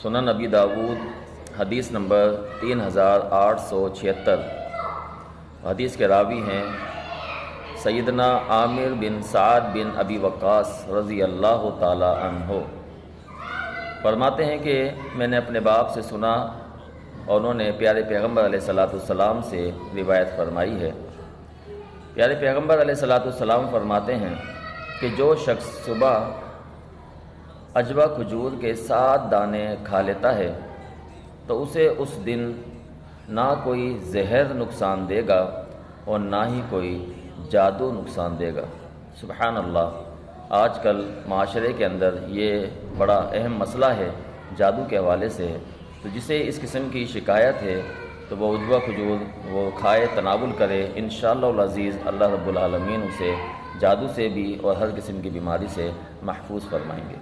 سنن نبی داود حدیث نمبر 3876۔ حدیث کے راوی ہیں سیدنا عامر بن سعد بن ابی وقاص رضی اللہ تعالی عنہ۔ فرماتے ہیں کہ میں نے اپنے باپ سے سنا اور انہوں نے پیارے پیغمبر علیہ الصلاۃ والسلام سے روایت فرمائی ہے۔ پیارے پیغمبر علیہ الصلاۃ والسلام فرماتے ہیں کہ جو شخص صبح عجوہ کھجور کے 7 دانے کھا لیتا ہے تو اسے اس دن نہ کوئی زہر نقصان دے گا اور نہ ہی کوئی جادو نقصان دے گا۔ سبحان اللہ، آج کل معاشرے کے اندر یہ بڑا اہم مسئلہ ہے جادو کے حوالے سے، تو جسے اس قسم کی شکایت ہے تو وہ عجوہ کھجور وہ کھائے، تناول کرے، انشاءاللہ العزیز اللہ رب العالمین اسے جادو سے بھی اور ہر قسم کی بیماری سے محفوظ فرمائیں گے۔